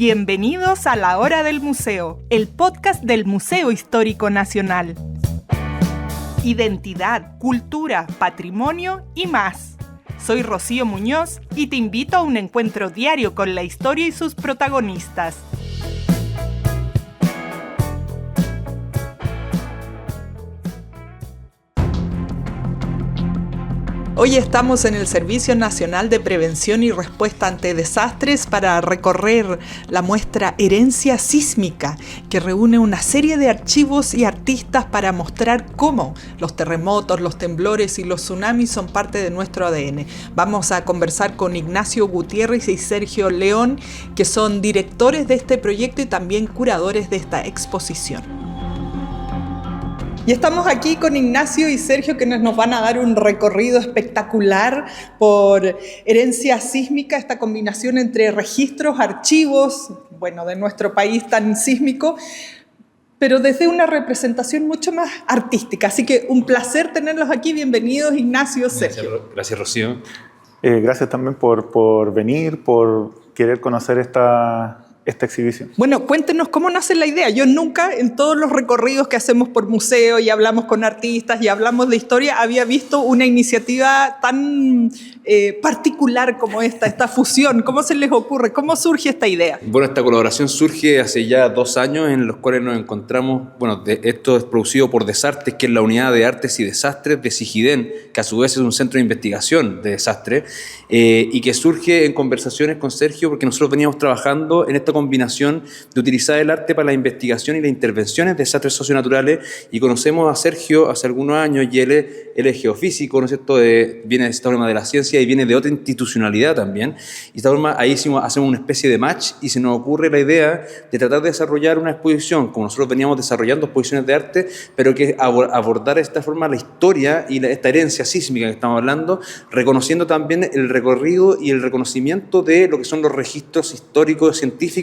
Bienvenidos a La Hora del Museo, el podcast del Museo Histórico Nacional. Identidad, cultura, patrimonio y más. Soy Rocío Muñoz y te invito a un encuentro diario con la historia y sus protagonistas. Hoy estamos en el Servicio Nacional de Prevención y Respuesta ante Desastres para recorrer la muestra Herencia Sísmica, que reúne una serie de archivos y artistas para mostrar cómo los terremotos, los temblores y los tsunamis son parte de nuestro ADN. Vamos a conversar con Ignacio Gutiérrez y Sergio León, que son directores de este proyecto y también curadores de esta exposición. Y estamos aquí con Ignacio y Sergio, que nos van a dar un recorrido espectacular por herencia sísmica, esta combinación entre registros, archivos, de nuestro país tan sísmico, pero desde una representación mucho más artística. Así que un placer tenerlos aquí. Bienvenidos, Ignacio, Sergio. Gracias, Rocío. Gracias también por venir, por querer conocer esta exhibición. Bueno, cuéntenos cómo nace la idea. Yo nunca, en todos los recorridos que hacemos por museo y hablamos con artistas y hablamos de historia, había visto una iniciativa tan particular como esta fusión. ¿Cómo se les ocurre? ¿Cómo surge esta idea? Bueno, esta colaboración surge hace ya 2 años en los cuales nos encontramos. Esto es producido por Desartes, que es la Unidad de Artes y Desastres de Sijidén, que a su vez es un centro de investigación de desastres, y que surge en conversaciones con Sergio porque nosotros veníamos trabajando en esta combinación de utilizar el arte para la investigación y las intervenciones de desastres socionaturales, y conocemos a Sergio hace algunos años y él es geofísico, ¿no es cierto? Viene de esta forma de la ciencia y viene de otra institucionalidad también, y de esta forma ahí hacemos una especie de match y se nos ocurre la idea de tratar de desarrollar una exposición, como nosotros veníamos desarrollando exposiciones de arte, pero que abordar de esta forma la historia y esta herencia sísmica que estamos hablando, reconociendo también el recorrido y el reconocimiento de lo que son los registros históricos científicos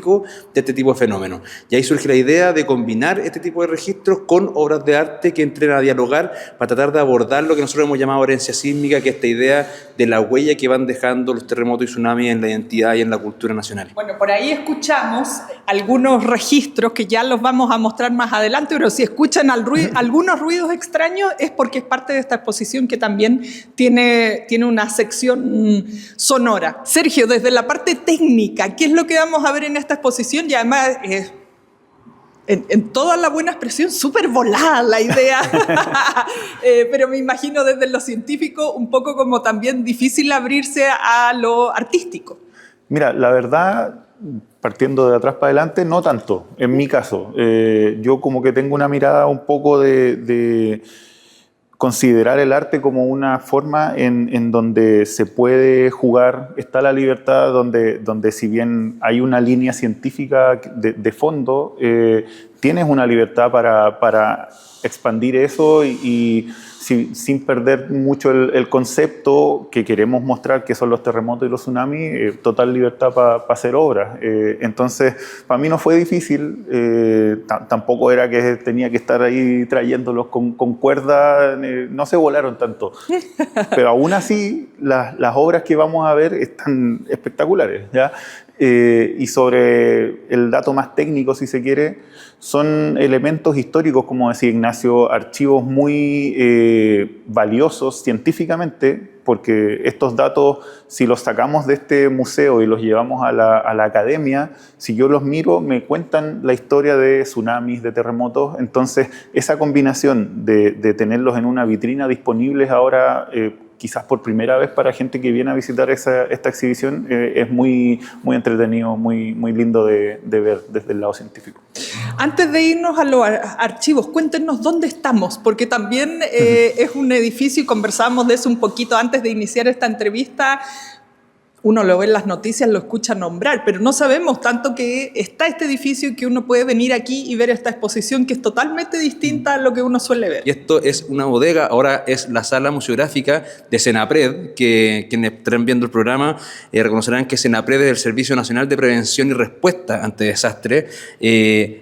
de este tipo de fenómenos. Y ahí surge la idea de combinar este tipo de registros con obras de arte que entren a dialogar para tratar de abordar lo que nosotros hemos llamado herencia sísmica, que es esta idea de la huella que van dejando los terremotos y tsunamis en la identidad y en la cultura nacional. Bueno, por ahí escuchamos algunos registros que ya los vamos a mostrar más adelante, pero si escuchan algunos ruidos extraños es porque es parte de esta exposición que también tiene una sección sonora. Sergio, desde la parte técnica, ¿qué es lo que vamos a ver en esta exposición? Y además, en toda la buena expresión, súper volada la idea, pero me imagino desde lo científico un poco como también difícil abrirse a lo artístico. Mira, la verdad, partiendo de atrás para adelante, no tanto, en mi caso. Yo como que tengo una mirada un poco de considerar el arte como una forma en donde se puede jugar, está la libertad, donde si bien hay una línea científica de fondo, tienes una libertad para expandir eso y sin perder mucho el concepto que queremos mostrar, que son los terremotos y los tsunamis, total libertad para hacer obras. Entonces, para mí no fue difícil, tampoco era que tenía que estar ahí trayéndolos con cuerda, no se volaron tanto. Pero aún así, las obras que vamos a ver están espectaculares, ¿ya? Y sobre el dato más técnico, si se quiere, son elementos históricos, como decía Ignacio, archivos muy valiosos científicamente, porque estos datos, si los sacamos de este museo y los llevamos a la academia, si yo los miro, me cuentan la historia de tsunamis, de terremotos. Entonces, esa combinación de tenerlos en una vitrina disponibles ahora, quizás por primera vez para gente que viene a visitar esta exhibición, es muy, muy entretenido, muy, muy lindo de ver desde el lado científico. Antes de irnos a los archivos, cuéntenos dónde estamos, porque también es un edificio y conversábamos de eso un poquito antes de iniciar esta entrevista. Uno lo ve en las noticias, lo escucha nombrar, pero no sabemos tanto que está este edificio y que uno puede venir aquí y ver esta exposición que es totalmente distinta a lo que uno suele ver. Y esto es una bodega, ahora es la sala museográfica de Senapred, que quienes estén viendo el programa reconocerán que Senapred es el Servicio Nacional de Prevención y Respuesta ante Desastres.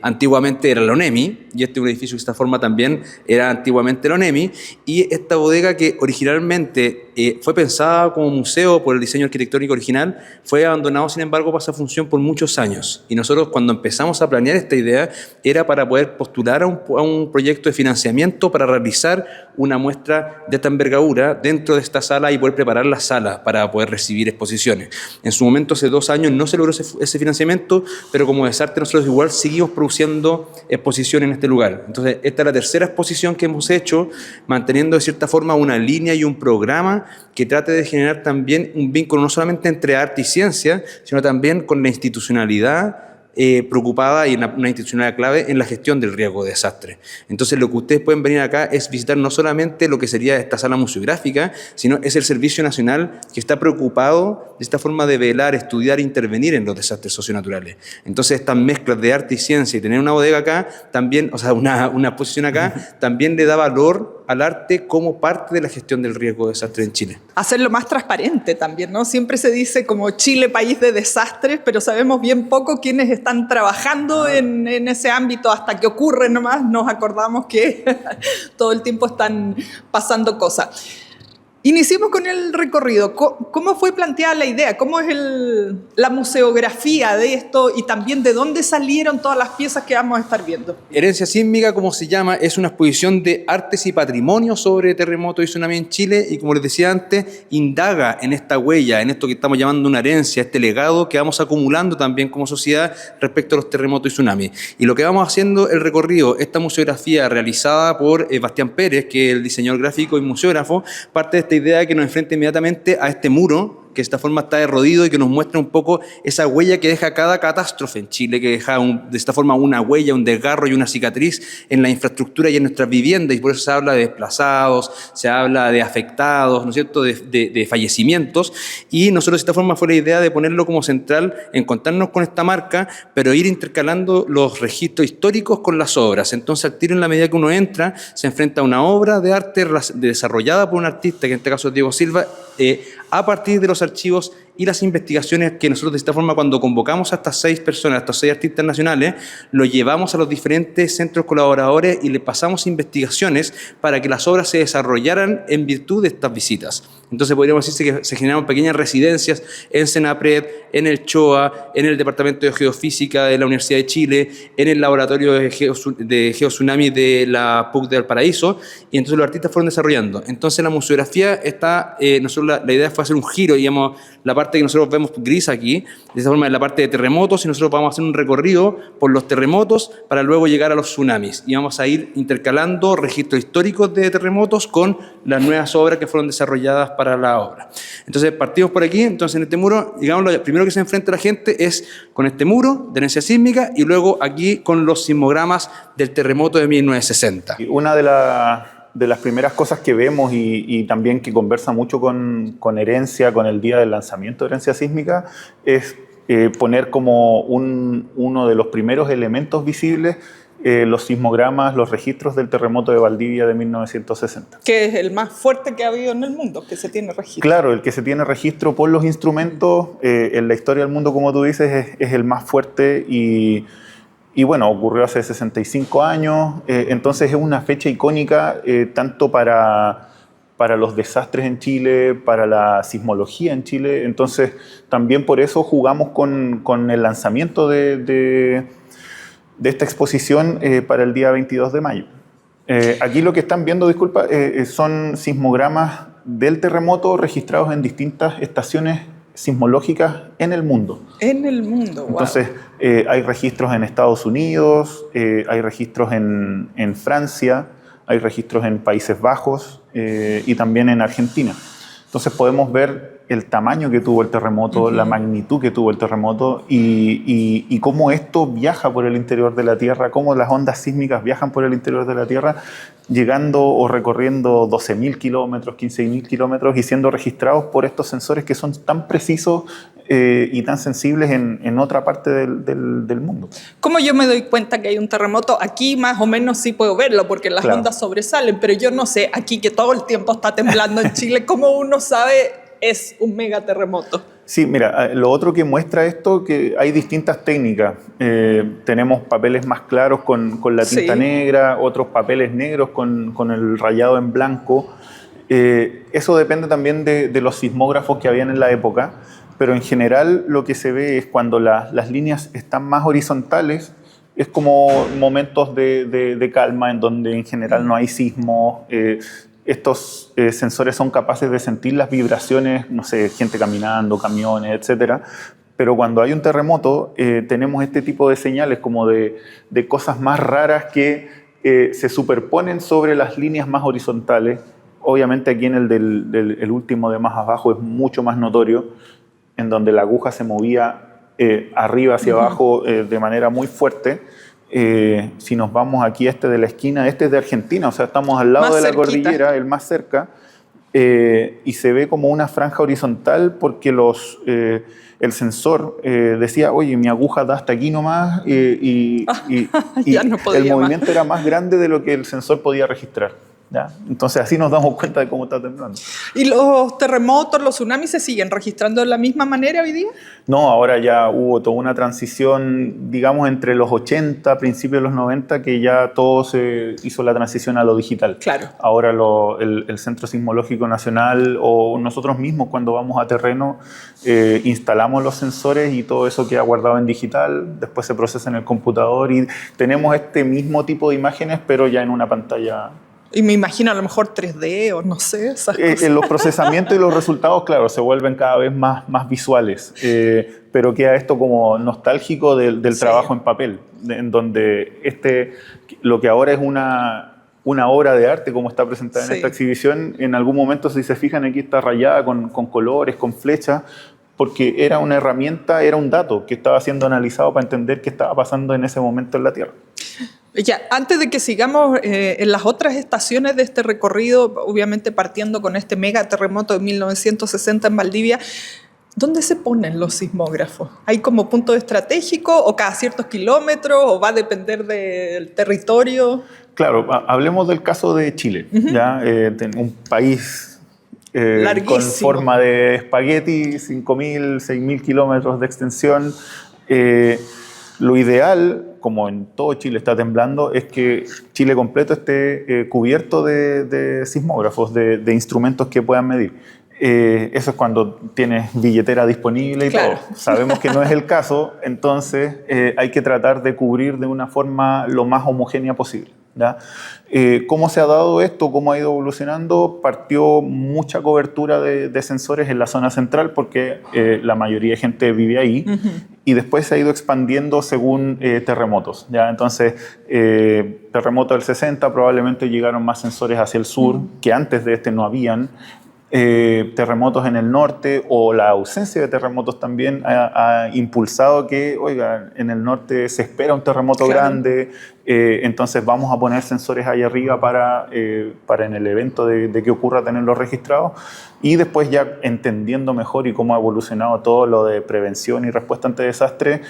Antiguamente era la ONEMI, y este es un edificio que de esta forma también era antiguamente la ONEMI, y esta bodega que originalmente fue pensada como museo por el diseño arquitectónico arquitectónico original, fue abandonado, sin embargo, para esa función por muchos años. Y nosotros, cuando empezamos a planear esta idea, era para poder postular a un proyecto de financiamiento para realizar una muestra de esta envergadura dentro de esta sala y poder preparar la sala para poder recibir exposiciones. En su momento, hace 2 años, no se logró ese financiamiento, pero como Desastre nosotros igual seguimos produciendo exposiciones en este lugar. Entonces, esta es la tercera exposición que hemos hecho, manteniendo de cierta forma una línea y un programa que trate de generar también un vínculo no solamente entre arte y ciencia, sino también con la institucionalidad preocupada y una institucionalidad clave en la gestión del riesgo de desastre. Entonces, lo que ustedes pueden venir acá es visitar no solamente lo que sería esta sala museográfica, sino es el Servicio Nacional que está preocupado de esta forma de velar, estudiar e intervenir en los desastres socionaturales. Entonces, estas mezclas de arte y ciencia y tener una bodega acá, también, o sea, una exposición acá, también le da valor al arte como parte de la gestión del riesgo de desastre en Chile. Hacerlo más transparente también, ¿no? Siempre se dice como Chile, país de desastres, pero sabemos bien poco quiénes están trabajando en ese ámbito hasta que ocurre nomás. Nos acordamos que todo el tiempo están pasando cosas. Iniciemos con el recorrido. ¿Cómo fue planteada la idea? ¿Cómo es la museografía de esto y también de dónde salieron todas las piezas que vamos a estar viendo? Herencia Sísmica, como se llama, es una exposición de artes y patrimonio sobre terremotos y tsunami en Chile y, como les decía antes, indaga en esta huella, en esto que estamos llamando una herencia, este legado que vamos acumulando también como sociedad respecto a los terremotos y tsunamis. Y lo que vamos haciendo el recorrido, esta museografía realizada por Bastián Pérez, que es el diseñador gráfico y museógrafo, parte de esta idea que nos enfrenta inmediatamente a este muro que de esta forma está derrodido y que nos muestra un poco esa huella que deja cada catástrofe en Chile, que deja de esta forma una huella, un desgarro y una cicatriz en la infraestructura y en nuestras viviendas, y por eso se habla de desplazados, se habla de afectados, ¿no es cierto?, de fallecimientos, y nosotros de esta forma fue la idea de ponerlo como central, encontrarnos con esta marca, pero ir intercalando los registros históricos con las obras. Entonces, al tiro, en la medida que uno entra, se enfrenta a una obra de arte desarrollada por un artista, que en este caso es Diego Silva, a partir de los archivos y las investigaciones que nosotros de esta forma, cuando convocamos a estas 6 personas, a estos 6 artistas nacionales, lo llevamos a los diferentes centros colaboradores y le pasamos investigaciones para que las obras se desarrollaran en virtud de estas visitas. Entonces podríamos decirse que se generaron pequeñas residencias en Senapred, en el CHOA, en el Departamento de Geofísica de la Universidad de Chile, en el Laboratorio de Geotsunami de la PUC de Valparaíso, y entonces los artistas fueron desarrollando. Entonces la museografía está, nosotros la idea fue hacer un giro, digamos, la parte que nosotros vemos gris aquí, de esta forma es la parte de terremotos, y nosotros vamos a hacer un recorrido por los terremotos para luego llegar a los tsunamis, y vamos a ir intercalando registros históricos de terremotos con las nuevas obras que fueron desarrolladas para la obra. Entonces partimos por aquí. Entonces en este muro, digamos, lo primero que se enfrenta la gente es con este muro de herencia sísmica y luego aquí con los sismogramas del terremoto de 1960. Una de las primeras cosas que vemos y también que conversa mucho con Herencia, con el día del lanzamiento de Herencia Sísmica, es poner como uno de los primeros elementos visibles los sismogramas, los registros del terremoto de Valdivia de 1960. Que es el más fuerte que ha habido en el mundo, que se tiene registro. Claro, el que se tiene registro por los instrumentos, en la historia del mundo, como tú dices, es el más fuerte y bueno, ocurrió hace 65 años, entonces es una fecha icónica tanto para los desastres en Chile, para la sismología en Chile, entonces también por eso jugamos con el lanzamiento de esta exposición para el día 22 de mayo. Aquí lo que están viendo, disculpa, son sismogramas del terremoto registrados en distintas estaciones sismológicas en el mundo. En el mundo, wow. Entonces, hay registros en Estados Unidos, hay registros en Francia, hay registros en Países Bajos y también en Argentina. Entonces podemos ver el tamaño que tuvo el terremoto, la magnitud que tuvo el terremoto y cómo esto viaja por el interior de la Tierra, cómo las ondas sísmicas viajan por el interior de la Tierra, llegando o recorriendo 12.000 kilómetros, 15.000 kilómetros y siendo registrados por estos sensores que son tan precisos y tan sensibles en otra parte del mundo. ¿Cómo yo me doy cuenta que hay un terremoto? Aquí más o menos sí puedo verlo porque las ondas sobresalen, pero yo no sé, aquí que todo el tiempo está temblando en Chile, ¿cómo uno sabe es un megaterremoto? Sí, mira, lo otro que muestra esto, que hay distintas técnicas. Tenemos papeles más claros con la tinta negra, otros papeles negros con el rayado en blanco. Eso depende también de los sismógrafos que habían en la época, pero en general lo que se ve es cuando las líneas están más horizontales, es como momentos de calma en donde en general no hay sismos. Estos sensores son capaces de sentir las vibraciones, no sé, gente caminando, camiones, etcétera. Pero cuando hay un terremoto, tenemos este tipo de señales como de cosas más raras que se superponen sobre las líneas más horizontales. Obviamente aquí en el último de más abajo es mucho más notorio, en donde la aguja se movía arriba hacia abajo de manera muy fuerte. Si nos vamos aquí a este de la esquina, este es de Argentina, o sea, estamos al lado Más de la cerquita. cordillera, el más cerca, y se ve como una franja horizontal porque el sensor decía, oye, mi aguja da hasta aquí nomás, y Ya no podía el más. movimiento era más grande de lo que el sensor podía registrar. ¿Ya? Entonces así nos damos cuenta de cómo está temblando. ¿Y los terremotos, los tsunamis se siguen registrando de la misma manera hoy día? No, ahora ya hubo toda una transición, digamos, entre los 80, principios de los 90, que ya todo se hizo la transición a lo digital. Claro. Ahora el Centro Sismológico Nacional o nosotros mismos cuando vamos a terreno instalamos los sensores y todo eso queda guardado en digital, después se procesa en el computador y tenemos este mismo tipo de imágenes, pero ya en una pantalla. Y me imagino a lo mejor 3D o no sé, esas cosas. Los procesamientos y los resultados, claro, se vuelven cada vez más visuales, pero queda esto como nostálgico del Sí. trabajo en papel, en donde lo que ahora es una obra de arte, como está presentada en Sí. esta exhibición, en algún momento, si se fijan, aquí está rayada con colores, con flechas, porque era una herramienta, era un dato que estaba siendo analizado para entender qué estaba pasando en ese momento en la Tierra. Ya, antes de que sigamos en las otras estaciones de este recorrido, obviamente partiendo con este mega terremoto de 1960 en Valdivia, ¿dónde se ponen los sismógrafos? ¿Hay como punto estratégico o cada ciertos kilómetros o va a depender del territorio? Claro, hablemos del caso de Chile, ¿ya? Un país con Larguísimo. forma de espagueti, 5.000, 6.000 kilómetros de extensión. Lo ideal, como en todo Chile está temblando, es que Chile completo esté cubierto de sismógrafos, de instrumentos que puedan medir. Eso es cuando tienes billetera disponible y Claro. todo. Sabemos que no es el caso, entonces hay que tratar de cubrir de una forma lo más homogénea posible, ¿ya? ¿Cómo se ha dado esto? ¿Cómo ha ido evolucionando? Partió mucha cobertura de sensores en la zona central porque la mayoría de gente vive ahí, y después se ha ido expandiendo según terremotos, ¿ya? Entonces, terremoto del 60 probablemente llegaron más sensores hacia el sur, que antes de este no habían. Terremotos en el norte o la ausencia de terremotos también ha impulsado que, oiga, en el norte se espera un terremoto Claro. grande, entonces vamos a poner sensores ahí arriba para en el evento de que ocurra tenerlos registrados, y después ya entendiendo mejor y cómo ha evolucionado todo lo de prevención y respuesta ante desastre,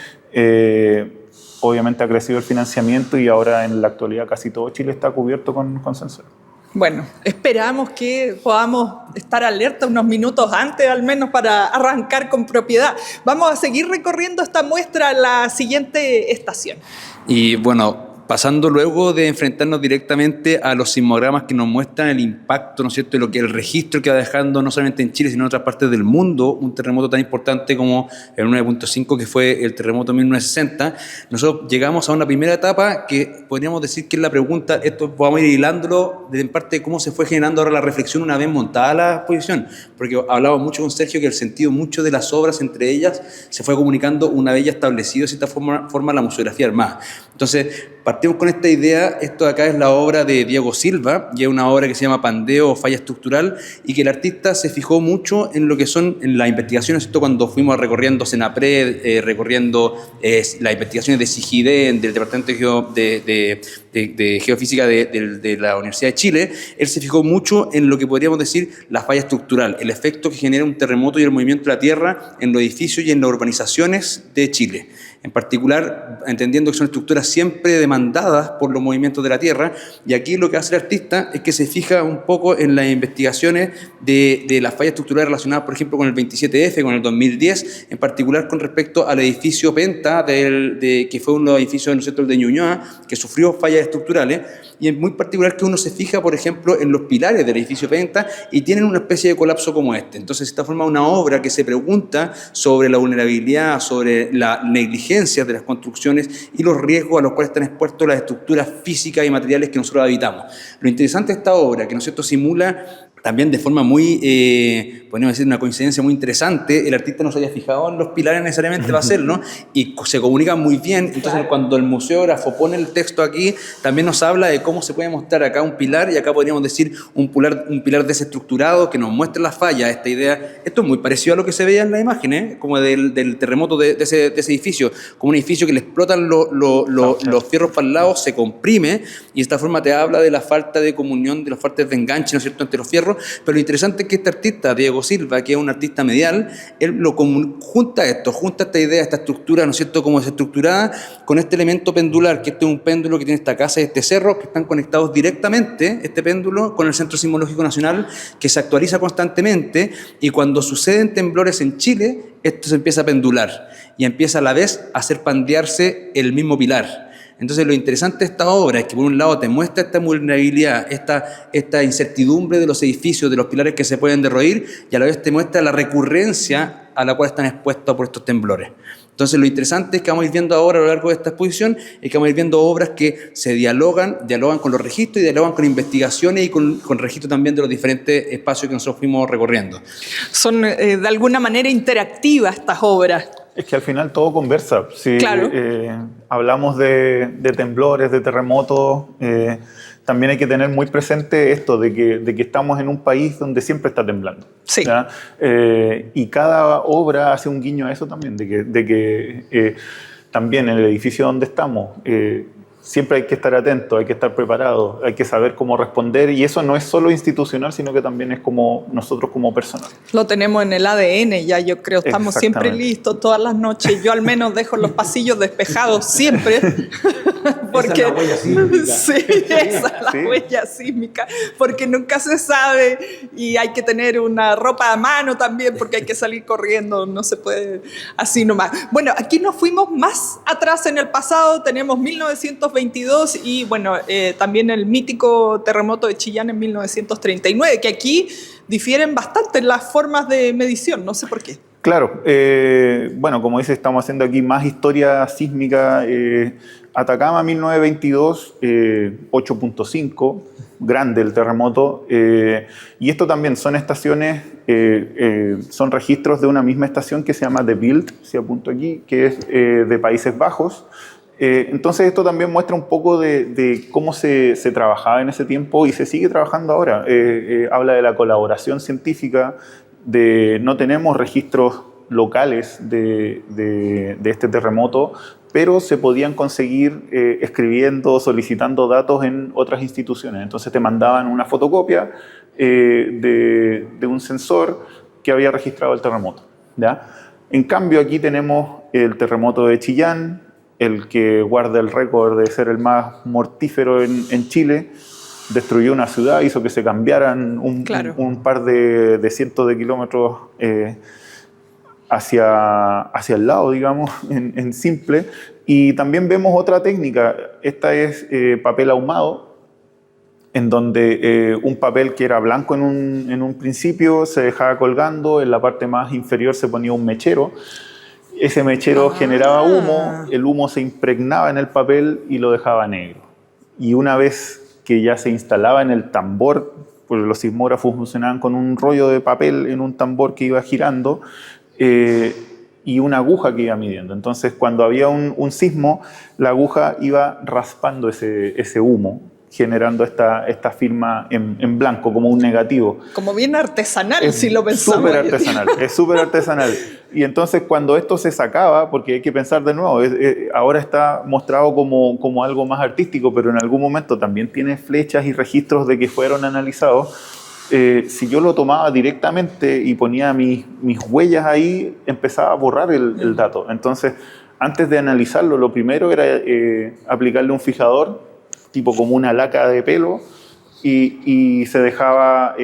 obviamente ha crecido el financiamiento y ahora en la actualidad casi todo Chile está cubierto con sensores. Bueno, esperamos que podamos estar alerta unos minutos antes, al menos para arrancar con propiedad. Vamos a seguir recorriendo esta muestra en la siguiente estación. Y bueno, pasando luego de enfrentarnos directamente a los sismogramas que nos muestran el impacto, ¿no es cierto?, de lo que el registro que va dejando no solamente en Chile, sino en otras partes del mundo, un terremoto tan importante como el 9.5, que fue el terremoto de 1960, nosotros llegamos a una primera etapa que podríamos decir que es la pregunta, esto vamos a ir hilándolo en parte de cómo se fue generando ahora la reflexión una vez montada la exposición, porque hablaba mucho con Sergio que el sentido mucho de las obras, entre ellas, se fue comunicando una vez ya establecido de cierta forma la museografía armada. Entonces, partimos con esta idea. Esto de acá es la obra de Diego Silva, y es una obra que se llama Pandeo o Falla Estructural, y que el artista se fijó mucho en lo que son en las investigaciones. Esto cuando fuimos recorriendo Senapred, recorriendo las investigaciones de SIGIDEN, del Departamento de Geofísica de la Universidad de Chile, él se fijó mucho en lo que podríamos decir la falla estructural, el efecto que genera un terremoto y el movimiento de la Tierra en los edificios y en las urbanizaciones de Chile. En particular, entendiendo que son estructuras siempre demandadas demandadas por los movimientos de la Tierra, y aquí lo que hace el artista es que se fija un poco en las investigaciones de las fallas estructurales relacionadas, por ejemplo, con el 27F, con el 2010, en particular con respecto al edificio Penta, que fue uno de los edificios, ¿no es cierto?, el de Ñuñoa, que sufrió fallas estructurales, y en muy particular que uno se fija, por ejemplo, en los pilares del edificio Penta y tienen una especie de colapso como este. Entonces, esta forma una obra que se pregunta sobre la vulnerabilidad, sobre la negligencia de las construcciones y los riesgos a los cuales están expuestos las estructuras físicas y materiales que nosotros habitamos. Lo interesante de esta obra, que, ¿no es cierto?, simula también de forma muy, podríamos decir, una coincidencia muy interesante, el artista no se haya fijado en los pilares necesariamente para hacerlo, y se comunican muy bien. Entonces, claro, cuando el museógrafo pone el texto aquí, también nos habla de cómo se puede mostrar acá un pilar, y acá podríamos decir un pilar desestructurado que nos muestra la falla, esta idea. Esto es muy parecido a lo que se veía en la imagen, como del terremoto de ese edificio, como un edificio que le explotan los fierros para el lado, se comprime, y de esta forma te habla de la falta de comunión, de los faltas de enganche, ¿no es cierto?, entre los fierros. Pero lo interesante es que este artista, Diego Silva, que es un artista medial, él junta esta idea, esta estructura, ¿no es cierto?, como desestructurada, con este elemento pendular, que este es un péndulo que tiene esta casa y este cerro, que están conectados directamente, este péndulo, con el Centro Sismológico Nacional, que se actualiza constantemente, y cuando suceden temblores en Chile, esto se empieza a pendular, y empieza a la vez a hacer pandearse el mismo pilar. Entonces, lo interesante de esta obra es que, por un lado, te muestra esta vulnerabilidad, esta incertidumbre de los edificios, de los pilares que se pueden derruir, y a la vez te muestra la recurrencia a la cual están expuestos por estos temblores. Entonces, lo interesante es que vamos a ir viendo ahora a lo largo de esta exposición, es que vamos a ir viendo obras que se dialogan con los registros y dialogan con investigaciones y con registros también de los diferentes espacios que nosotros fuimos recorriendo. Son, de alguna manera, interactivas estas obras. Es que al final todo conversa. Si claro. Hablamos de temblores, de terremotos, también hay que tener muy presente esto de que estamos en un país donde siempre está temblando. Sí. Y cada obra hace un guiño a eso también, de que también en el edificio donde estamos siempre hay que estar atento, hay que estar preparado, hay que saber cómo responder, y eso no es solo institucional, sino que también es como nosotros como personas. Lo tenemos en el ADN ya, yo creo, estamos siempre listos todas las noches. Yo al menos dejo los pasillos despejados siempre. Porque, esa es la huella sísmica. Sí, esa es la huella sísmica, porque nunca se sabe, y hay que tener una ropa a mano también, porque hay que salir corriendo, no se puede así nomás. Bueno, aquí nos fuimos más atrás en el pasado, tenemos 1922 y bueno, también el mítico terremoto de Chillán en 1939, que aquí difieren bastante las formas de medición, no sé por qué. Claro, bueno, como dice, estamos haciendo aquí más historia sísmica. Atacama 1922, 8.5, grande el terremoto, y esto también son estaciones, son registros de una misma estación que se llama De Bilt, si apunto aquí, que es de Países Bajos. Entonces esto también muestra un poco de cómo se trabajaba en ese tiempo y se sigue trabajando ahora. Habla de la colaboración científica, no tenemos registros locales de este terremoto, pero se podían conseguir escribiendo, solicitando datos en otras instituciones. Entonces te mandaban una fotocopia de un sensor que había registrado el terremoto, ¿ya? En cambio, aquí tenemos el terremoto de Chillán, el que guarda el récord de ser el más mortífero en Chile. Destruyó una ciudad, hizo que se cambiaran un par de cientos de kilómetros hacia el lado, digamos, en simple. Y también vemos otra técnica. Esta es papel ahumado, en donde un papel que era blanco en un principio se dejaba colgando, en la parte más inferior se ponía un mechero. Ese mechero generaba humo, el humo se impregnaba en el papel y lo dejaba negro. Y una vez que ya se instalaba en el tambor, pues los sismógrafos funcionaban con un rollo de papel en un tambor que iba girando y una aguja que iba midiendo. Entonces, cuando había un sismo, la aguja iba raspando ese humo, generando esta firma en blanco, como un negativo. Como bien artesanal, si lo pensamos. Es súper artesanal. Y entonces cuando esto se sacaba, porque hay que pensar de nuevo, ahora está mostrado como algo más artístico, pero en algún momento también tiene flechas y registros de que fueron analizados. Si yo lo tomaba directamente y ponía mis huellas ahí, empezaba a borrar el dato. Entonces antes de analizarlo, lo primero era aplicarle un fijador, tipo como una laca de pelo, y se dejaba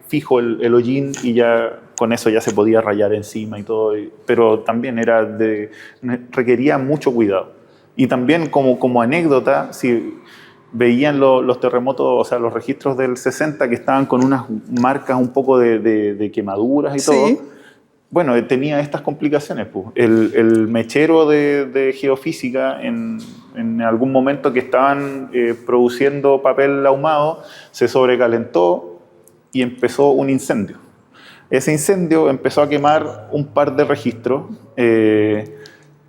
fijo el hollín y ya con eso ya se podía rayar encima y todo, pero también requería mucho cuidado. Y también como anécdota, si veían los terremotos, o sea, los registros del 60 que estaban con unas marcas un poco de quemaduras y todo, bueno, tenía estas complicaciones. Pues. El mechero de geofísica en algún momento que estaban produciendo papel ahumado se sobrecalentó y empezó un incendio. Ese incendio empezó a quemar un par de registros,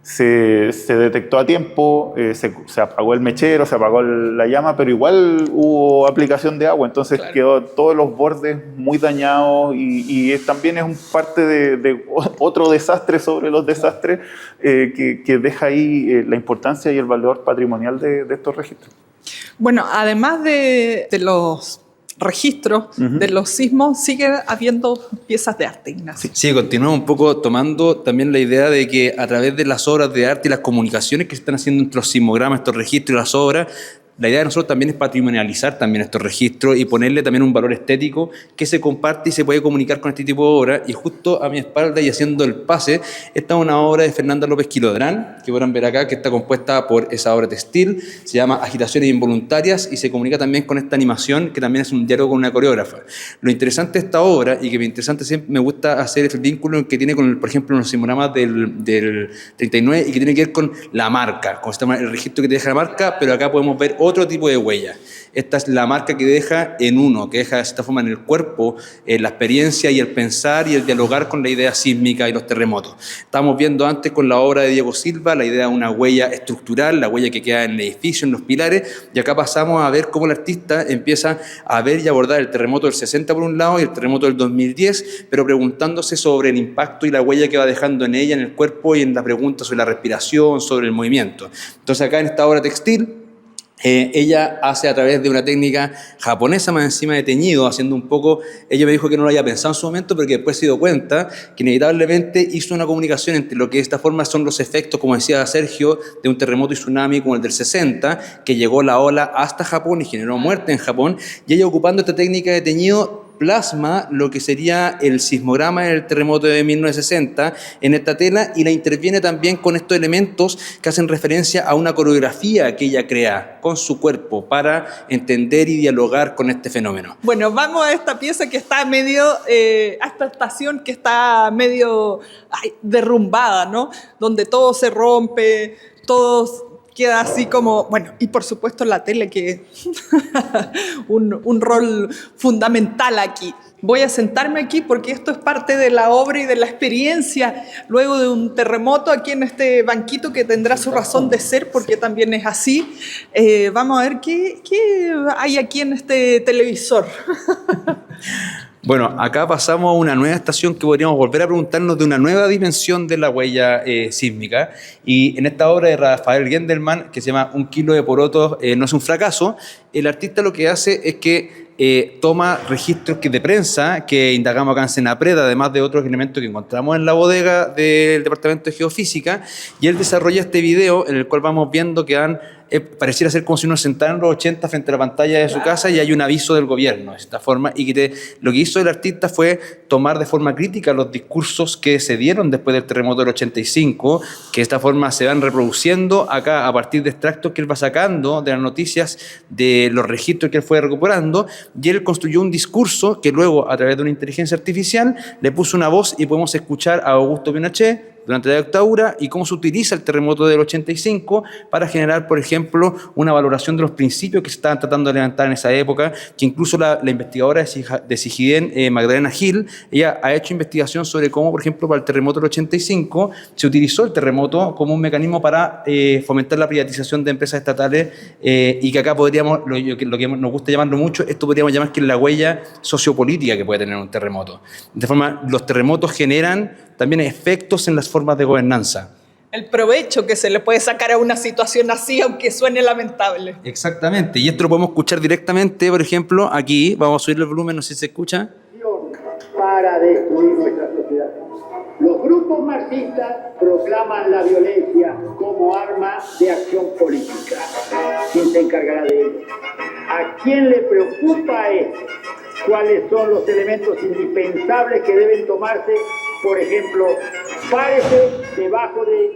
se detectó a tiempo, se apagó el mechero, se apagó la llama, pero igual hubo aplicación de agua, entonces quedó todos los bordes muy dañados y también es parte de otro desastre sobre los desastres que deja ahí la importancia y el valor patrimonial de estos registros. Bueno, además de los registros de los sismos, sigue habiendo piezas de arte, Ignacio. Sí, continuamos un poco tomando también la idea de que a través de las obras de arte y las comunicaciones que se están haciendo entre los sismogramas, estos registros y las obras, la idea de nosotros también es patrimonializar también estos registros y ponerle también un valor estético que se comparte y se puede comunicar con este tipo de obras. Y justo a mi espalda y haciendo el pase, esta es una obra de Fernanda López Quilodrán, que podrán ver acá, que está compuesta por esa obra textil, se llama Agitaciones Involuntarias y se comunica también con esta animación que también es un diálogo con una coreógrafa. Lo interesante de esta obra, y que me interesante siempre me gusta hacer el vínculo que tiene con, por ejemplo, los sismogramas del 39 y que tiene que ver con la marca, con el registro que te deja la marca, pero acá podemos ver otro tipo de huella. Esta es la marca que deja en uno, que deja de esta forma en el cuerpo, la experiencia y el pensar y el dialogar con la idea sísmica y los terremotos. Estábamos viendo antes con la obra de Diego Silva la idea de una huella estructural, la huella que queda en el edificio, en los pilares, y acá pasamos a ver cómo el artista empieza a ver y abordar el terremoto del 60 por un lado y el terremoto del 2010, pero preguntándose sobre el impacto y la huella que va dejando en ella, en el cuerpo, y en la pregunta sobre la respiración, sobre el movimiento. Entonces acá en esta obra textil, ella hace a través de una técnica japonesa más encima de teñido, haciendo un poco, ella me dijo que no lo había pensado en su momento, pero que después se dio cuenta que inevitablemente hizo una comunicación entre lo que de esta forma son los efectos, como decía Sergio, de un terremoto y tsunami como el del 60, que llegó la ola hasta Japón y generó muerte en Japón, y ella ocupando esta técnica de teñido plasma lo que sería el sismograma del terremoto de 1960 en esta tela y la interviene también con estos elementos que hacen referencia a una coreografía que ella crea con su cuerpo para entender y dialogar con este fenómeno. Bueno, vamos a esta pieza que está medio, a esta estación que está medio derrumbada, ¿no? Donde todo se rompe, todo queda así como, bueno, y por supuesto la tele que un rol fundamental aquí. Voy a sentarme aquí porque esto es parte de la obra y de la experiencia luego de un terremoto aquí en este banquito que tendrá su razón de ser porque también es así. Vamos a ver qué hay aquí en este televisor. Bueno, acá pasamos a una nueva estación que podríamos volver a preguntarnos de una nueva dimensión de la huella sísmica. Y en esta obra de Rafael Gendelman, que se llama Un kilo de porotos no es un fracaso, el artista lo que hace es que toma registros de prensa que indagamos acá en Senapred, además de otros elementos que encontramos en la bodega del Departamento de Geofísica, y él desarrolla este video en el cual vamos viendo que pareciera ser como si uno sentara en los 80 frente a la pantalla de su casa y hay un aviso del gobierno de esta forma, y que lo que hizo el artista fue tomar de forma crítica los discursos que se dieron después del terremoto del 85, que de esta forma se van reproduciendo acá a partir de extractos que él va sacando de las noticias, de los registros que él fue recuperando, y él construyó un discurso que luego a través de una inteligencia artificial le puso una voz y podemos escuchar a Augusto Pinochet durante la dictadura y cómo se utiliza el terremoto del 85 para generar, por ejemplo, una valoración de los principios que se estaban tratando de levantar en esa época, que incluso la investigadora de SIGIDEN, Magdalena Gil, ella ha hecho investigación sobre cómo, por ejemplo, para el terremoto del 85 se utilizó el terremoto como un mecanismo para fomentar la privatización de empresas estatales y que acá podríamos, lo que nos gusta llamarlo mucho, esto podríamos llamar que es la huella sociopolítica que puede tener un terremoto. De forma, los terremotos generan también efectos en las formas de gobernanza. El provecho que se le puede sacar a una situación así, aunque suene lamentable. Exactamente, y esto lo podemos escuchar directamente, por ejemplo, aquí, vamos a subir el volumen, no sé si se escucha. Para destruir nuestra sociedad. Los grupos marxistas proclaman la violencia como arma de acción política. ¿Quién se encargará de ello? ¿A quién le preocupa esto? ¿Cuáles son los elementos indispensables que deben tomarse? Por ejemplo, párese debajo del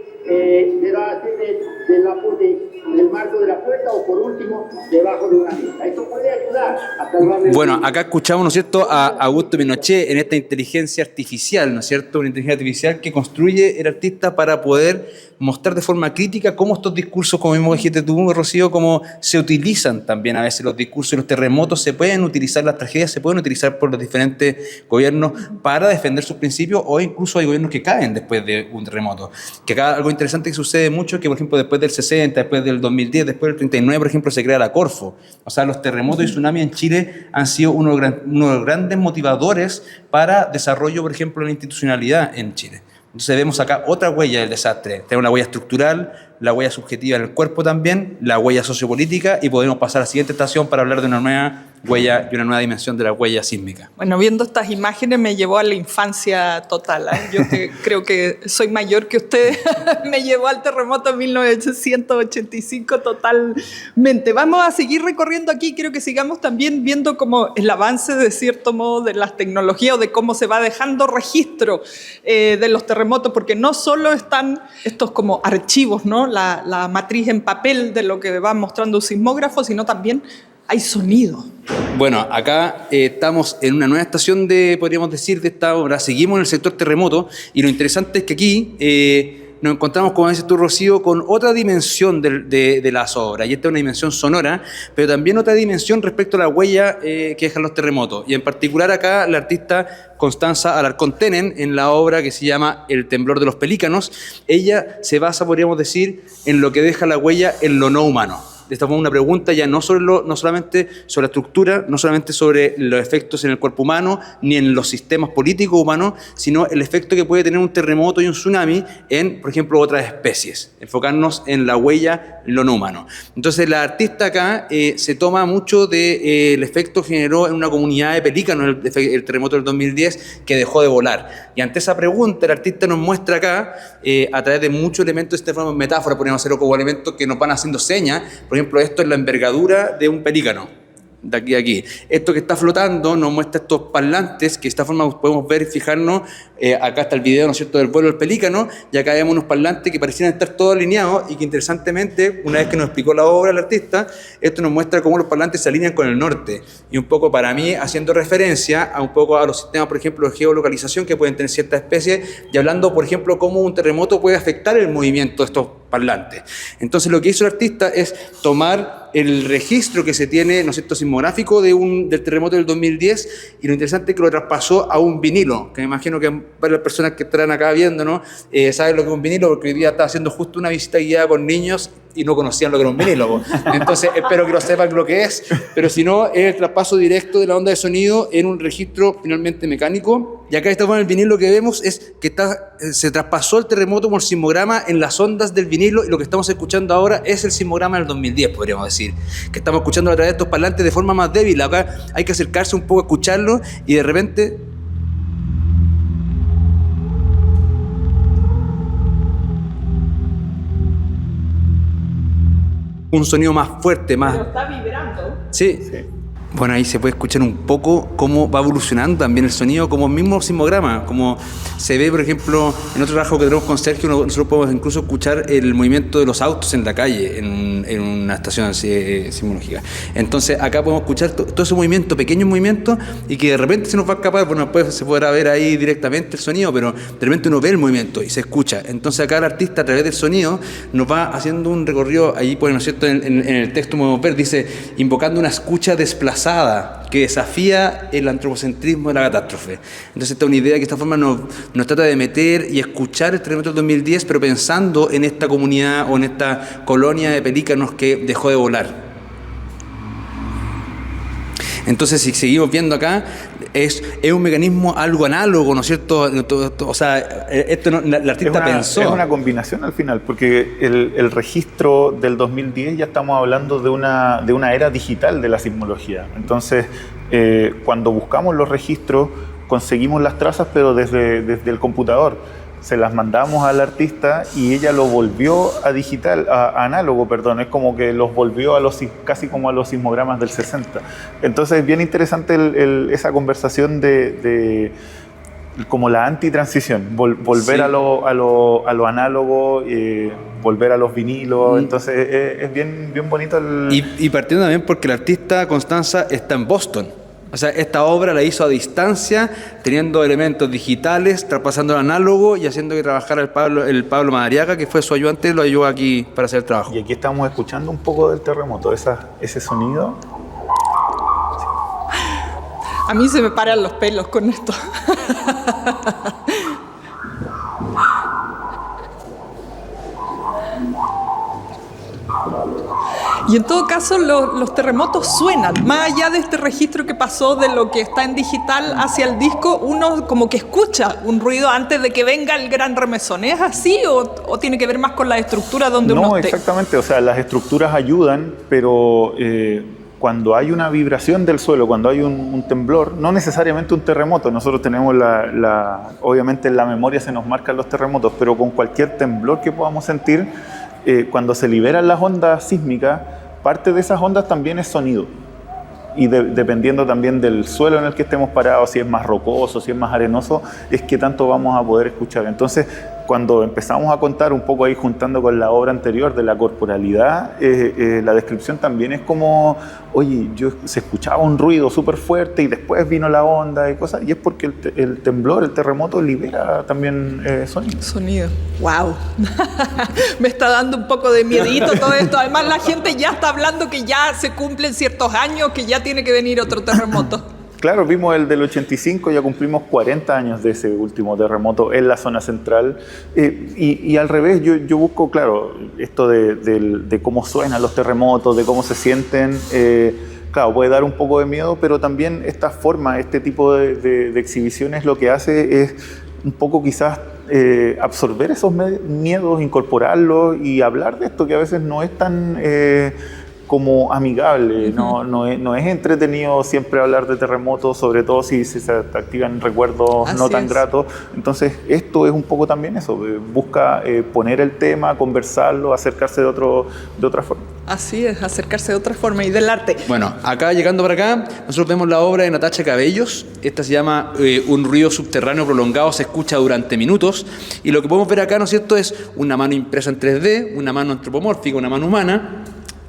marco de la puerta o, por último, debajo de una mesa. Esto puede ayudar a salvar... Bueno, acá escuchamos, ¿no es cierto?, a Augusto Pinochet en esta inteligencia artificial, ¿no es cierto?, una inteligencia artificial que construye el artista para poder mostrar de forma crítica cómo estos discursos, como mismo dijiste tú, Rocío, cómo se utilizan también a veces los discursos y los terremotos, se pueden utilizar, las tragedias se pueden utilizar por los diferentes gobiernos para defender sus principios, o incluso hay gobiernos que caen después de un terremoto. Que acá algo interesante que sucede mucho, que por ejemplo después del 60, después del 2010, después del 39, por ejemplo, se crea la Corfo. O sea, los terremotos y tsunamis en Chile han sido uno de los grandes motivadores para desarrollo, por ejemplo, de la institucionalidad en Chile. Entonces vemos acá otra huella del desastre. Tenemos la huella estructural, la huella subjetiva en el cuerpo también, la huella sociopolítica, y podemos pasar a la siguiente estación para hablar de una nueva huella y una nueva dimensión de la huella sísmica. Bueno, viendo estas imágenes me llevó a la infancia total. Yo creo que soy mayor que ustedes. Me llevó al terremoto de 1985 totalmente. Vamos a seguir recorriendo aquí. Quiero que sigamos también viendo como el avance, de cierto modo, de las tecnologías o de cómo se va dejando registro de los terremotos, porque no solo están estos como archivos, ¿no? La matriz en papel de lo que va mostrando un sismógrafo, sino también hay sonido. Bueno, acá estamos en una nueva estación podríamos decir, de esta obra. Seguimos en el sector terremoto, y lo interesante es que aquí nos encontramos, como dices tú, Rocío, con otra dimensión de las obras. Y esta es una dimensión sonora, pero también otra dimensión respecto a la huella que dejan los terremotos. Y en particular acá la artista Constanza Alarcón Tenen, en la obra que se llama El temblor de los pelícanos, ella se basa, podríamos decir, en lo que deja la huella en lo no humano. De esta forma, una pregunta ya no solamente sobre la estructura, no solamente sobre los efectos en el cuerpo humano, ni en los sistemas políticos humanos, sino el efecto que puede tener un terremoto y un tsunami en, por ejemplo, otras especies. Enfocarnos en la huella, en lo no humano. Entonces, la artista acá se toma mucho del efecto que generó en una comunidad de pelícanos el terremoto del 2010, que dejó de volar. Y ante esa pregunta, el artista nos muestra acá, a través de muchos elementos, de esta forma metáfora, podríamos hacerlo como elementos que nos van haciendo señas. Por ejemplo, esto es la envergadura de un pelícano, de aquí a aquí. Esto que está flotando nos muestra estos parlantes, que de esta forma podemos ver y fijarnos. Acá está el video, ¿no es cierto?, del vuelo del pelícano, y acá vemos unos parlantes que parecieran estar todos alineados, y que interesantemente, una vez que nos explicó la obra el artista, esto nos muestra cómo los parlantes se alinean con el norte, y un poco para mí haciendo referencia a un poco a los sistemas, por ejemplo, de geolocalización que pueden tener ciertas especies, y hablando, por ejemplo, cómo un terremoto puede afectar el movimiento de estos parlantes. Entonces, lo que hizo el artista es tomar el registro que se tiene, ¿no es cierto?, sismográfico del terremoto del 2010, y lo interesante es que lo traspasó a un vinilo, que me imagino que varias personas que estarán acá viendo, ¿no?, saben lo que es un vinilo, porque hoy día estaba haciendo justo una visita guiada con niños y no conocían lo que era un vinilo. Entonces, espero que lo sepan lo que es, pero si no, es el traspaso directo de la onda de sonido en un registro finalmente mecánico. Y acá estamos en el vinilo, que vemos es que se traspasó el terremoto como el sismograma en las ondas del vinilo, y lo que estamos escuchando ahora es el sismograma del 2010, podríamos decir, que estamos escuchando a través de estos parlantes de forma más débil. Acá hay que acercarse un poco a escucharlo, y de repente un sonido más fuerte, más... Pero está vibrando. Sí. Bueno, ahí se puede escuchar un poco cómo va evolucionando también el sonido, como el mismo sismograma, como se ve, por ejemplo, en otro trabajo que tenemos con Sergio, nosotros podemos incluso escuchar el movimiento de los autos en la calle, en una estación sismológica. Entonces, acá podemos escuchar todo ese movimiento, pequeños movimientos, y que de repente se nos va a escapar. Bueno, después se podrá ver ahí directamente el sonido, pero de repente uno ve el movimiento y se escucha. Entonces, acá el artista, a través del sonido, nos va haciendo un recorrido. Ahí, pues, ¿no es cierto?, en el texto podemos ver, dice, invocando una escucha desplazada que desafía el antropocentrismo de la catástrofe. Entonces, esta es una idea que de esta forma nos trata de meter y escuchar el terremoto del 2010, pero pensando en esta comunidad o en esta colonia de pelícanos que dejó de volar. Entonces, si seguimos viendo acá, es un mecanismo algo análogo, ¿no es cierto? O sea, esto la artista pensó. Es una combinación al final, porque el registro del 2010 ya estamos hablando de una era digital de la sismología. Entonces, cuando buscamos los registros, conseguimos las trazas, pero desde el computador. Se las mandamos al artista y ella lo volvió a análogo, perdón. Es como que los volvió casi como a los sismogramas del 60. Entonces es bien interesante esa conversación de como la antitransición, volver a lo análogo, volver a los vinilos. Entonces es bien bonito. Y partiendo también porque la artista Constanza está en Boston. O sea, esta obra la hizo a distancia, teniendo elementos digitales, traspasando el análogo y haciendo que trabajara el Pablo Madariaga, que fue su ayudante, lo ayudó aquí para hacer el trabajo. Y aquí estamos escuchando un poco del terremoto, ese sonido. A mí se me paran los pelos con esto. Y en todo caso los terremotos suenan. Más allá de este registro que pasó de lo que está en digital hacia el disco, uno como que escucha un ruido antes de que venga el gran remesón. ¿Es así o tiene que ver más con la estructura donde uno esté? No, exactamente. O sea, las estructuras ayudan, pero cuando hay una vibración del suelo, cuando hay un temblor, no necesariamente un terremoto. Nosotros tenemos obviamente en la memoria se nos marcan los terremotos, pero con cualquier temblor que podamos sentir, cuando se liberan las ondas sísmicas, parte de esas ondas también es sonido. Y dependiendo también del suelo en el que estemos parados, si es más rocoso, si es más arenoso, es que tanto vamos a poder escuchar. Entonces, cuando empezamos a contar un poco ahí, juntando con la obra anterior de la corporalidad, la descripción también es como, oye, se escuchaba un ruido súper fuerte y después vino la onda y cosas, y es porque el temblor, el terremoto libera también sonido. Sonido. ¡Wow! Me está dando un poco de miedito todo esto. Además, la gente ya está hablando que ya se cumplen ciertos años, que ya tiene que venir otro terremoto. Claro, vimos el del 85, ya cumplimos 40 años de ese último terremoto en la zona central. Y al revés, yo busco, claro, esto de cómo suenan los terremotos, de cómo se sienten. Claro, puede dar un poco de miedo, pero también esta forma, este tipo de exhibiciones lo que hace es un poco quizás absorber esos miedos, incorporarlos y hablar de esto que a veces no es tan como amigable. No es entretenido siempre hablar de terremotos, sobre todo si se activan recuerdos no tan gratos. Entonces esto es un poco también eso, busca poner el tema, conversarlo, acercarse de otra forma. Así es, acercarse de otra forma y del arte. Bueno, acá llegando para acá, nosotros vemos la obra de Natacha Cabellos. Esta se llama Un ruido subterráneo prolongado se escucha durante minutos. Y lo que podemos ver acá, ¿no es cierto?, es una mano impresa en 3D, una mano antropomórfica, una mano humana,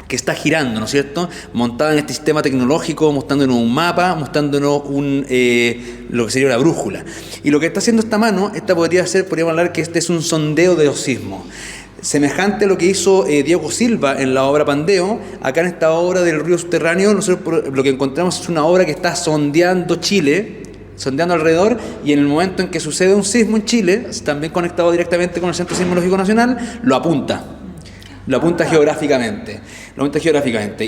que está girando, ¿no es cierto?, montada en este sistema tecnológico, mostrándonos un mapa, mostrándonos lo que sería una brújula. Y lo que está haciendo esta mano, podríamos hablar que este es un sondeo de los sismos. Semejante a lo que hizo Diego Silva en la obra Pandeo, acá en esta obra del río subterráneo, nosotros lo que encontramos es una obra que está sondeando Chile, sondeando alrededor, y en el momento en que sucede un sismo en Chile, también conectado directamente con el Centro Sismológico Nacional, lo apunta geográficamente.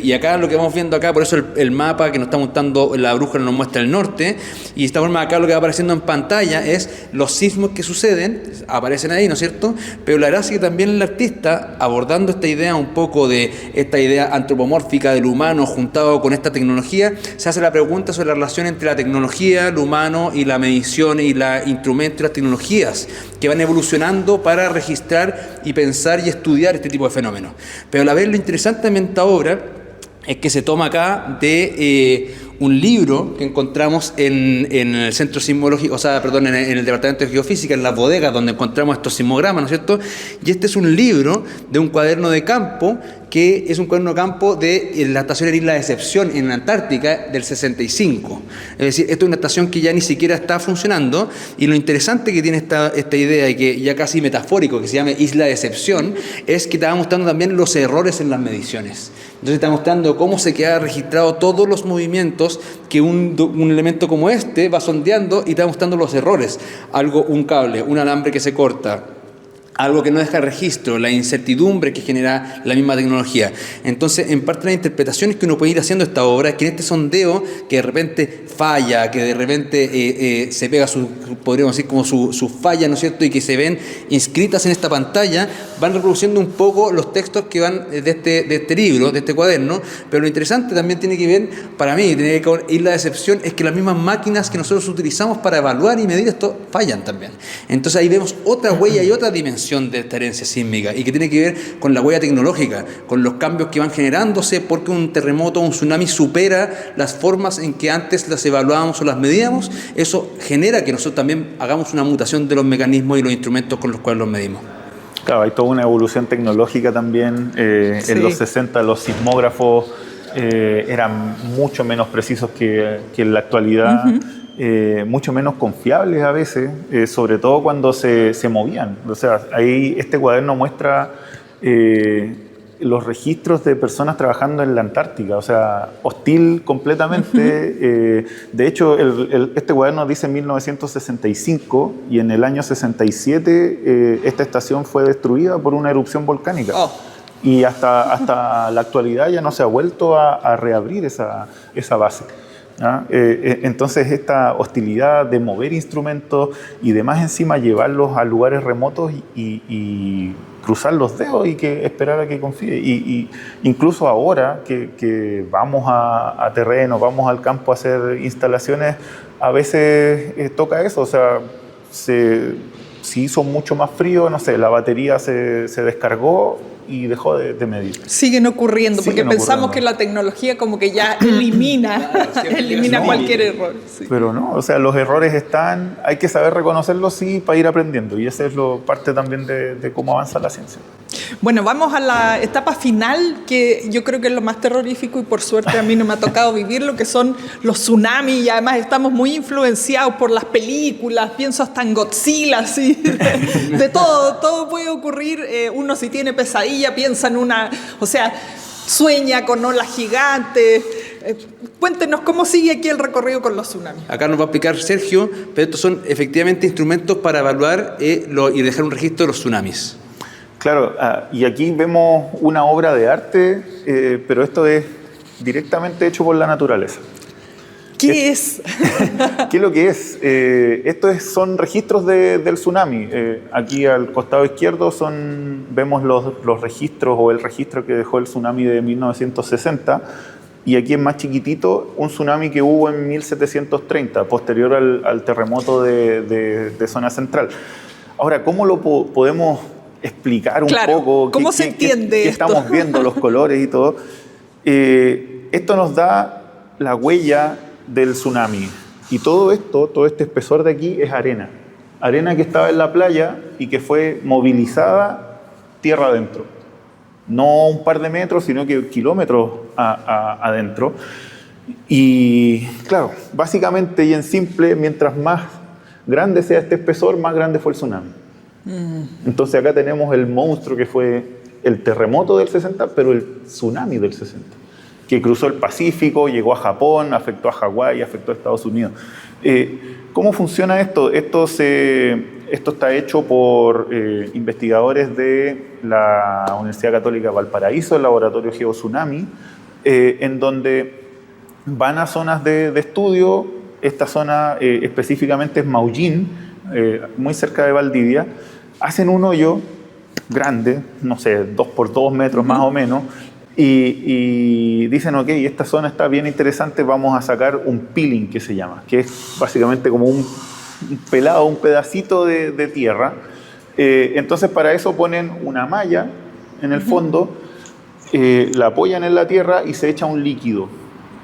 Y acá lo que vamos viendo acá, por eso el mapa que nos está mostrando la brújula nos muestra el norte, y de esta forma acá lo que va apareciendo en pantalla es los sismos que suceden, aparecen ahí, ¿no es cierto? Pero la gracia es que también el artista, abordando esta idea un poco de esta idea antropomórfica del humano juntado con esta tecnología, se hace la pregunta sobre la relación entre la tecnología, el humano y la medición y los instrumentos y las tecnologías que van evolucionando para registrar y pensar y estudiar este tipo de fenómenos. Pero a la vez lo interesante también de esta obra es que se toma acá de un libro que encontramos en el Centro Sismológico, en el Departamento de Geofísica, en las bodegas donde encontramos estos sismogramas, ¿no es cierto? Y este es un libro de un cuaderno de campo, que es un cuaderno de campo de la estación en Isla Decepción, en la Antártica, del 65. Es decir, esto es una estación que ya ni siquiera está funcionando, y lo interesante que tiene esta idea, y que ya casi metafórico, que se llama Isla Decepción, es que te va mostrando también los errores en las mediciones. Entonces está mostrando cómo se queda registrado todos los movimientos que un elemento como este va sondeando, y te va mostrando los errores. Un cable, un alambre que se corta, algo que no deja registro, la incertidumbre que genera la misma tecnología. Entonces, en parte de las interpretaciones que uno puede ir haciendo esta obra, es que en este sondeo que de repente falla, que de repente se pega podríamos decir como su falla, ¿no es cierto?, y que se ven inscritas en esta pantalla, van reproduciendo un poco los textos que van de este libro, de este cuaderno, pero lo interesante también tiene que ver, para mí, tiene que ir la decepción, es que las mismas máquinas que nosotros utilizamos para evaluar y medir esto fallan también. Entonces ahí vemos otra huella y otra dimensión de esta herencia sísmica y que tiene que ver con la huella tecnológica, con los cambios que van generándose porque un terremoto o un tsunami supera las formas en que antes las evaluábamos o las medíamos. Eso genera que nosotros también hagamos una mutación de los mecanismos y los instrumentos con los cuales los medimos. Claro, hay toda una evolución tecnológica también. Sí. En los 60 los sismógrafos eran mucho menos precisos que en la actualidad. Mucho menos confiables a veces, sobre todo cuando se movían. O sea, ahí este cuaderno muestra los registros de personas trabajando en la Antártica, o sea, hostil completamente. De hecho, este cuaderno dice 1965 y en el año 67 esta estación fue destruida por una erupción volcánica. Y hasta la actualidad ya no se ha vuelto a reabrir esa base. Entonces esta hostilidad de mover instrumentos y de más encima llevarlos a lugares remotos y cruzar los dedos y esperar a que confíe. Y incluso ahora que vamos a terreno, vamos al campo a hacer instalaciones, a veces toca eso, o sea, si hizo mucho más frío, no sé, la batería se descargó y dejó de medir. Siguen ocurriendo, porque pensamos que la tecnología como que ya elimina cualquier error. Sí. Pero no, o sea, los errores están, hay que saber reconocerlos, sí, para ir aprendiendo. Y esa es parte también de cómo avanza la ciencia. Bueno, vamos a la etapa final, que yo creo que es lo más terrorífico y por suerte a mí no me ha tocado vivirlo, que son los tsunamis, y además estamos muy influenciados por las películas, pienso hasta en Godzilla, ¿sí? de todo puede ocurrir. Uno si tiene pesadilla piensa en sueña con olas gigantes. Cuéntenos cómo sigue aquí el recorrido con los tsunamis. Acá nos va a explicar Sergio, pero estos son efectivamente instrumentos para evaluar y dejar un registro de los tsunamis. Claro, y aquí vemos una obra de arte, pero esto es directamente hecho por la naturaleza. ¿Qué es? ¿Qué es lo que es? Son registros del tsunami. Aquí al costado izquierdo vemos los registros o el registro que dejó el tsunami de 1960. Y aquí es más chiquitito, un tsunami que hubo en 1730, posterior al terremoto de zona central. Ahora, ¿cómo lo podemos explicar un poco? ¿Cómo se entiende qué esto? Estamos viendo, los colores y todo. Esto nos da la huella del tsunami. Y todo este espesor de aquí es arena. Arena que estaba en la playa y que fue movilizada tierra adentro. No un par de metros, sino que kilómetros adentro. Y claro, básicamente y en simple, mientras más grande sea este espesor, más grande fue el tsunami. Entonces acá tenemos el monstruo que fue el terremoto del 60, pero el tsunami del 60, que cruzó el Pacífico, llegó a Japón, afectó a Hawái, afectó a Estados Unidos. ¿Cómo funciona esto? Esto está hecho por investigadores de la Universidad Católica de Valparaíso, el laboratorio GeoTsunami, en donde van a zonas de estudio. Esta zona específicamente es Maullín, muy cerca de Valdivia. Hacen un hoyo grande, no sé, 2 por 2 metros más o menos, y dicen, ok, esta zona está bien interesante, vamos a sacar un peeling, que se llama, que es básicamente como un pelado, un pedacito de tierra. Entonces para eso ponen una malla en el fondo, la apoyan en la tierra y se echa un líquido.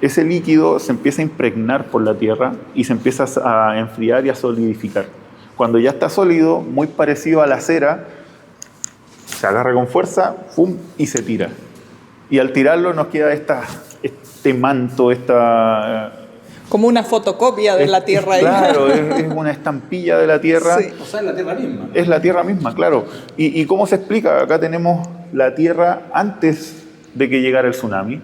Ese líquido se empieza a impregnar por la tierra y se empieza a enfriar y a solidificar. Cuando ya está sólido, muy parecido a la cera, se agarra con fuerza, ¡pum!, y se tira. Y al tirarlo nos queda este manto, como una fotocopia de la Tierra. Claro, es una estampilla de la Tierra. Sí. O sea, es la Tierra misma. Es la Tierra misma, claro. ¿Y cómo se explica? Acá tenemos la Tierra antes de que llegara el tsunami.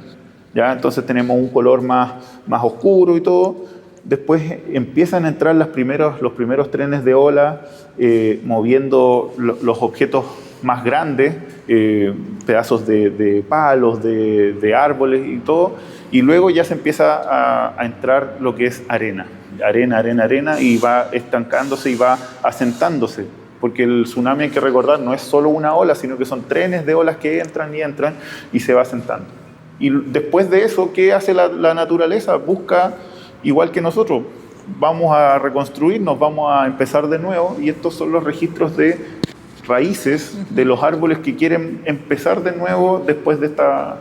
¿Ya? Entonces tenemos un color más oscuro y todo. Después empiezan a entrar los primeros trenes de ola, moviendo los objetos más grandes, pedazos de palos, de árboles y todo, y luego ya se empieza a entrar lo que es arena, y va estancándose y va asentándose, porque el tsunami, hay que recordar, no es solo una ola, sino que son trenes de olas que entran y se va asentando. Y después de eso, ¿qué hace la naturaleza? Busca, igual que nosotros, vamos a reconstruirnos, vamos a empezar de nuevo, y estos son los registros de raíces de los árboles que quieren empezar de nuevo después de esta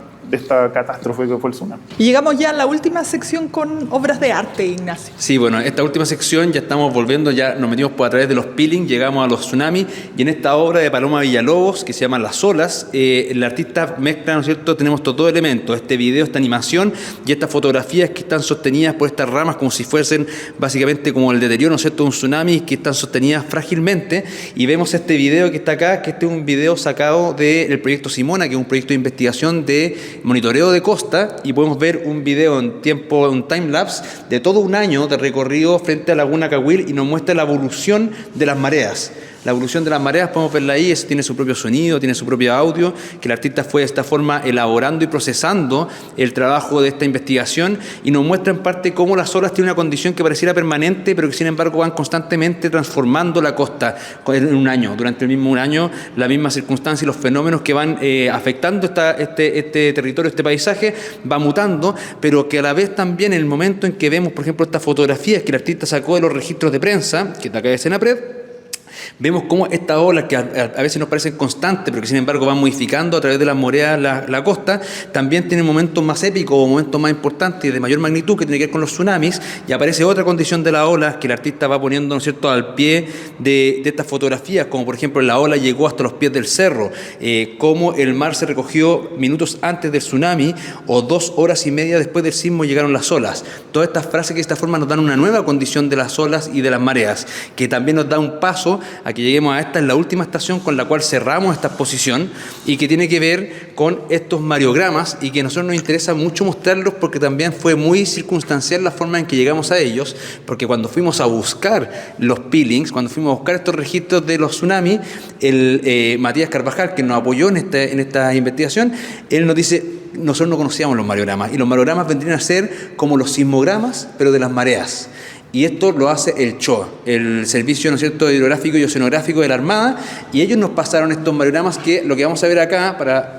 catástrofe que fue el tsunami. Y llegamos ya a la última sección con obras de arte, Ignacio. Sí, bueno, esta última sección ya estamos volviendo, ya nos metimos por a través de los peelings, llegamos a los tsunamis, y en esta obra de Paloma Villalobos, que se llama Las olas, el artista mezcla, ¿no es cierto?, tenemos todos los elementos, este video, esta animación y estas fotografías que están sostenidas por estas ramas como si fuesen básicamente como el deterioro, ¿no es cierto?, de un tsunami, que están sostenidas frágilmente, y vemos este video que está acá, que este es un video sacado del proyecto Simona, que es un proyecto de investigación de monitoreo de costa, y podemos ver un video en tiempo, un timelapse de todo un año de recorrido frente a Laguna Cahuil, y nos muestra la evolución de las mareas. La evolución de las mareas, podemos verla ahí, tiene su propio sonido, tiene su propio audio, que el artista fue de esta forma elaborando y procesando el trabajo de esta investigación, y nos muestra en parte cómo las olas tienen una condición que pareciera permanente, pero que sin embargo van constantemente transformando la costa en un año, durante el mismo un año, la misma circunstancia y los fenómenos que van afectando este territorio, este paisaje, va mutando, pero que a la vez también en el momento en que vemos, por ejemplo, estas fotografías que el artista sacó de los registros de prensa, que está acá de Senapred, vemos cómo estas olas, que a veces nos parecen constantes, pero que sin embargo van modificando a través de las mareas la costa, también tienen momentos más épicos o momentos más importantes y de mayor magnitud, que tiene que ver con los tsunamis, y aparece otra condición de la ola que el artista va poniendo, ¿no es cierto?, al pie de estas fotografías, como por ejemplo la ola llegó hasta los pies del cerro, cómo el mar se recogió minutos antes del tsunami o 2 horas y media después del sismo llegaron las olas. Todas estas frases que de esta forma nos dan una nueva condición de las olas y de las mareas, que también nos da un paso a que lleguemos a esta, en la última estación con la cual cerramos esta exposición, y que tiene que ver con estos mariogramas, y que a nosotros nos interesa mucho mostrarlos porque también fue muy circunstancial la forma en que llegamos a ellos, porque cuando fuimos a buscar los peelings, cuando fuimos a buscar estos registros de los tsunamis, Matías Carvajal, que nos apoyó en esta investigación, él nos dice: nosotros no conocíamos los mariogramas, y los mariogramas vendrían a ser como los sismogramas, pero de las mareas. Y esto lo hace el CHOA, el Servicio, ¿no es cierto?, Hidrográfico y Oceanográfico de la Armada, y ellos nos pasaron estos mariogramas que lo que vamos a ver acá, para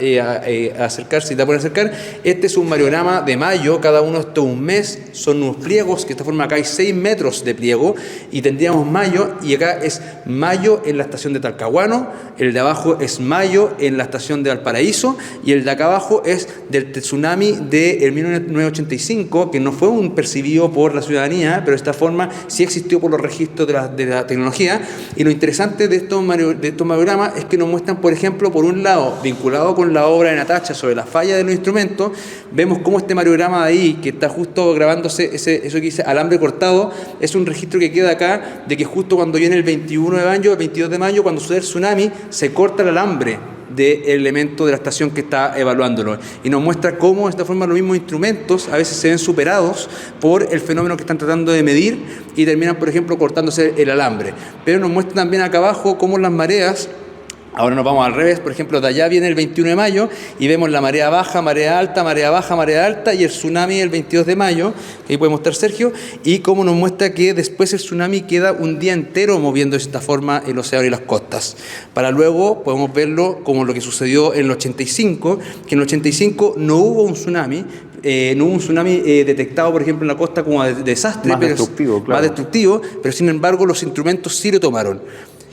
acercar, si te pueden acercar, este es un mariograma de mayo, cada uno esto un mes, son unos pliegos, que de esta forma acá hay 6 metros de pliego, y tendríamos mayo, y acá es mayo en la estación de Talcahuano, el de abajo es mayo en la estación de Valparaíso, y el de acá abajo es del tsunami del 1985, que no fue un percibido por la ciudadanía, pero esta forma sí existió por los registros de la tecnología. Y lo interesante de estos mariogramas es que nos muestran, por ejemplo, por un lado, vinculado con la obra de Natacha sobre la falla de los instrumentos, vemos cómo este mariograma de ahí, que está justo grabándose eso que dice alambre cortado, es un registro que queda acá de que justo cuando viene el 21 de mayo, el 22 de mayo, cuando sucede el tsunami, se corta el alambre del elemento de la estación que está evaluándolo, y nos muestra cómo de esta forma los mismos instrumentos a veces se ven superados por el fenómeno que están tratando de medir, y terminan, por ejemplo, cortándose el alambre. Pero nos muestra también acá abajo cómo las mareas, ahora nos vamos al revés, por ejemplo, de allá viene el 21 de mayo y vemos la marea baja, marea alta, marea baja, marea alta, y el tsunami el 22 de mayo, que ahí puede mostrar Sergio, y cómo nos muestra que después el tsunami queda un día entero moviendo de esta forma el océano y las costas. Para luego podemos verlo como lo que sucedió en el 85, que en el 85 no hubo un tsunami, no hubo un tsunami detectado, por ejemplo, en la costa como desastre, más destructivo, claro. Más destructivo, pero sin embargo los instrumentos sí lo tomaron.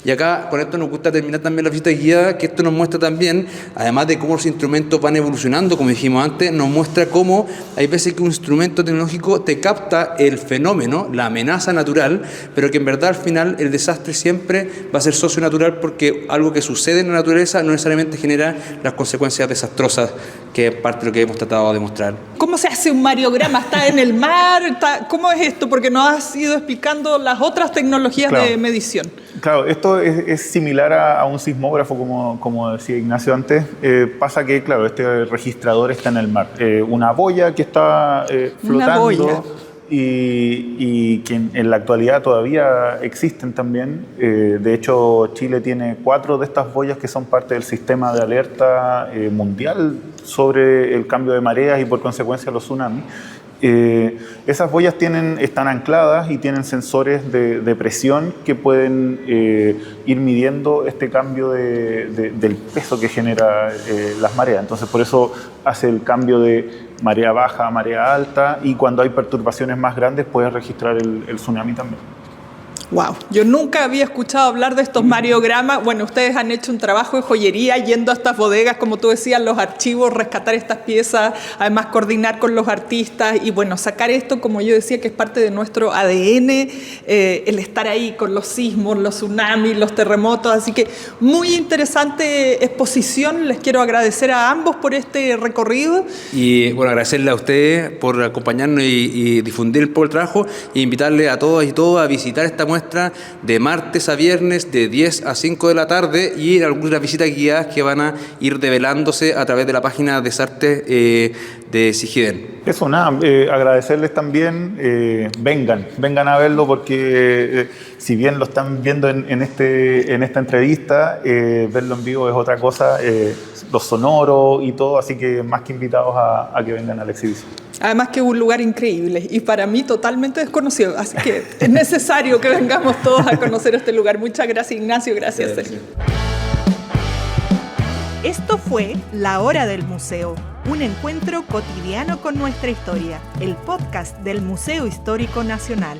Y acá, con esto nos gusta terminar también la visita guiada, que esto nos muestra también, además de cómo los instrumentos van evolucionando, como dijimos antes, nos muestra cómo hay veces que un instrumento tecnológico te capta el fenómeno, la amenaza natural, pero que en verdad al final el desastre siempre va a ser socio-natural, porque algo que sucede en la naturaleza no necesariamente genera las consecuencias desastrosas, que es parte de lo que hemos tratado de demostrar. ¿Cómo se hace un mariograma? ¿Está en el mar? ¿Cómo es esto? Porque nos has ido explicando las otras tecnologías de medición. Claro, esto es similar a un sismógrafo, como decía Ignacio antes. Pasa que, claro, este registrador está en el mar. Una boya que está flotando y que en la actualidad todavía existen también. De hecho, Chile tiene 4 de estas boyas que son parte del sistema de alerta mundial sobre el cambio de mareas y por consecuencia los tsunamis. Esas boyas están ancladas y tienen sensores de presión que pueden ir midiendo este cambio del peso que genera las mareas. Entonces, por eso hace el cambio de marea baja a marea alta, y cuando hay perturbaciones más grandes puede registrar el tsunami también. Wow, yo nunca había escuchado hablar de estos mariogramas. Bueno, ustedes han hecho un trabajo de joyería yendo a estas bodegas, como tú decías, los archivos, rescatar estas piezas, además coordinar con los artistas y bueno, sacar esto, como yo decía, que es parte de nuestro ADN, el estar ahí con los sismos, los tsunamis, los terremotos. Así que muy interesante exposición. Les quiero agradecer a ambos por este recorrido. Y bueno, agradecerle a ustedes por acompañarnos y difundir el poco el trabajo, e invitarle a todas y todos a visitar esta muestra de martes a viernes de 10 a 5 de la tarde, y algunas visitas guiadas que van a ir develándose a través de la página de Desastres de Sijidén. Eso, nada, agradecerles también, vengan a verlo, porque si bien lo están viendo en esta entrevista, verlo en vivo es otra cosa, los sonoros y todo, así que más que invitados a que vengan a la exhibición. Además que es un lugar increíble y para mí totalmente desconocido, así que es necesario que vengamos todos a conocer este lugar. Muchas gracias, Ignacio, gracias, Sergio. Esto fue La Hora del Museo, un encuentro cotidiano con nuestra historia, el podcast del Museo Histórico Nacional.